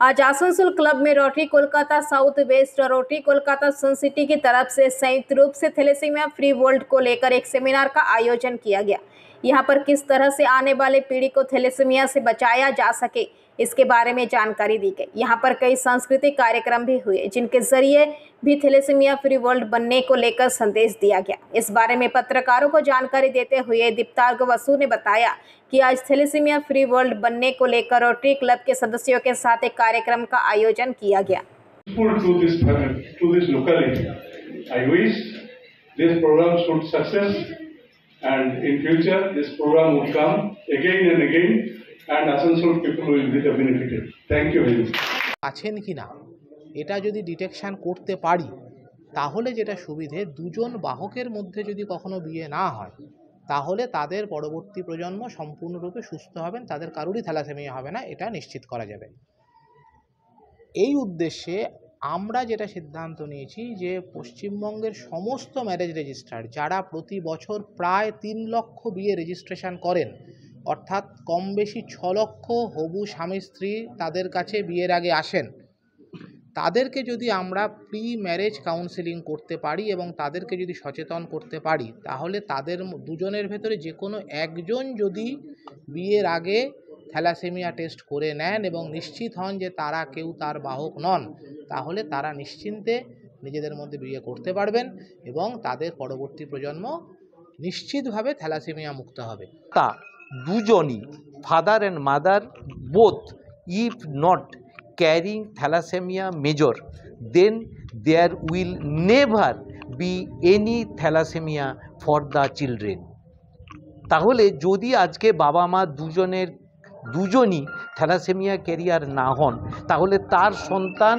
आज आसनसोल क्लब में rotary Kolkata south west और रोटरी कोलकाता सन सिटी की तरफ से संयुक्त रूप से थैलेसीमिया फ्री वर्ल्ड को लेकर एक सेमिनार का आयोजन किया गया। यहां पर किस तरह से आने वाले पीढ़ी को थैलेसीमिया से बचाया जा सके इसके बारे में जानकारी दी गई। यहां पर कई सांस्कृतिक कार्यक्रम भी हुए जिनके जरिए भी थैलेसीमिया फ्री वर्ल्ड बनने को लेकर संदेश दिया गया। इस बारे में पत्रकारों को जानकारी देते हुए दीप्तार्ग वसु ने बताया कि आज थैलेसीमिया फ्री वर्ल्ड बनने को लेकर रोटरी क्लब के सदस्यों के साथ एक कार्यक्रम का आयोजन किया गया। And in future this program would come again and again and Asansol people will be benefited. Thank you very much. আছেন কিনা এটা যদি ডিটেকশন করতে পারি তাহলে যেটা সুবিধে দুজন বাহকের মধ্যে যদি কখনো বিয়ে না হয় তাহলে তাদের পরবর্তী প্রজন্ম সম্পূর্ণরূপে সুস্থ হবেন, তাদের কারোরই থ্যালাসেমিয়া হবে না, এটা নিশ্চিত করা যাবে। এই উদ্দেশ্যে আমরা যেটা সিদ্ধান্ত নিয়েছি যে পশ্চিমবঙ্গের সমস্ত ম্যারেজ রেজিস্ট্রার যারা প্রতি বছর প্রায় 3 লক্ষ বিয়ে রেজিস্ট্রেশন করেন, অর্থাৎ কম বেশি 6 লক্ষ হবু স্বামী স্ত্রী তাদের কাছে বিয়ের আগে আসেন, তাদেরকে যদি আমরা প্রি ম্যারেজ কাউন্সেলিং করতে পারি এবং তাদেরকে যদি সচেতন করতে পারি তাহলে তাদের দুজনের ভেতরে যে কোনো একজন যদি বিয়ের আগে থ্যালাসেমিয়া টেস্ট করে নেন এবং নিশ্চিত হন যে তারা কেউ তার বাহক নন, তাহলে তারা নিশ্চিন্তে নিজেদের মধ্যে বিয়ে করতে পারবেন এবং তাদের পরবর্তী প্রজন্ম নিশ্চিতভাবে থ্যালাসেমিয়া মুক্ত হবে। তা দুজনই father and mother both if not carrying thalassemia major then there will never be any thalassemia for the children. তাহলে যদি আজকে বাবা মা দুজনই থ্যালাসেমিয়া ক্যারিয়ার না হন তাহলে তার সন্তান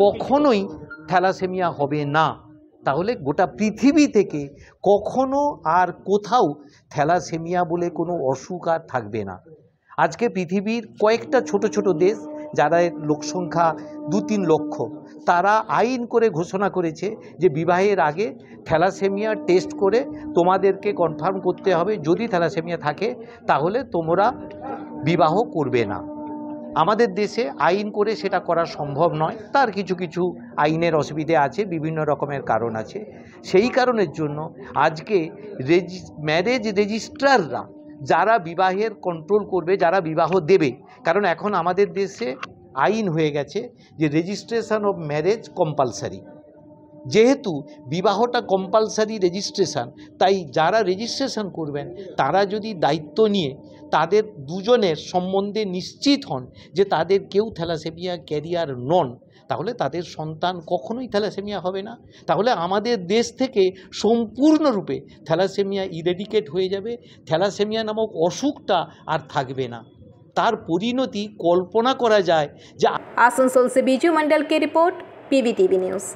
কখনোই থ্যালাসেমিয়া হবে না। তাহলে গোটা পৃথিবী থেকে কখনো আর কোথাও থ্যালাসেমিয়া বলে কোনো অসুখ আর থাকবে না। আজকে পৃথিবীর কয়েকটা ছোট ছোট দেশ যারা লোকসংখ্যা 2-3 লক্ষ তারা আইন করে ঘোষণা করেছে যে বিবাহের আগে থ্যালাসেমিয়া টেস্ট করে তোমাদেরকে কনফার্ম করতে হবে, যদি থ্যালাসেমিয়া থাকে তাহলে তোমরা বিবাহ করবে না। আমাদের দেশে আইন করে সেটা করা সম্ভব নয়, তার কিছু কিছু আইনের অসুবিধে আছে, বিভিন্ন রকমের কারণ আছে। সেই কারণের জন্য আজকে ম্যারেজ রেজিস্ট্রাররা যারা বিবাহের কন্ট্রোল করবে, যারা বিবাহ দেবে, কারণ এখন আমাদের দেশে আইন হয়ে গেছে যে রেজিস্ট্রেশন অফ ম্যারেজ কম্পালসারি। যেহেতু বিবাহটা কম্পালসারি রেজিস্ট্রেশন, তাই যারা রেজিস্ট্রেশন করবেন তারা যদি দায়িত্ব নিয়ে তাদের দুজনের সম্বন্ধে নিশ্চিত হন যে তাদের কেউ থ্যালাসেমিয়া ক্যারিয়ার নন, তাহলে তাদের সন্তান কখনোই থ্যালাসেমিয়া হবে না। তাহলে আমাদের দেশ থেকে সম্পূর্ণরূপে থ্যালাসেমিয়া ইরেডিকেট হয়ে যাবে, থ্যালাসেমিয়া নামক অসুখটা আর থাকবে না। তার পরিণতি কল্পনা করা যায় যে। आसनसोल से बीजू मंडल की रिपोर्ट, PVTV न्यूज़।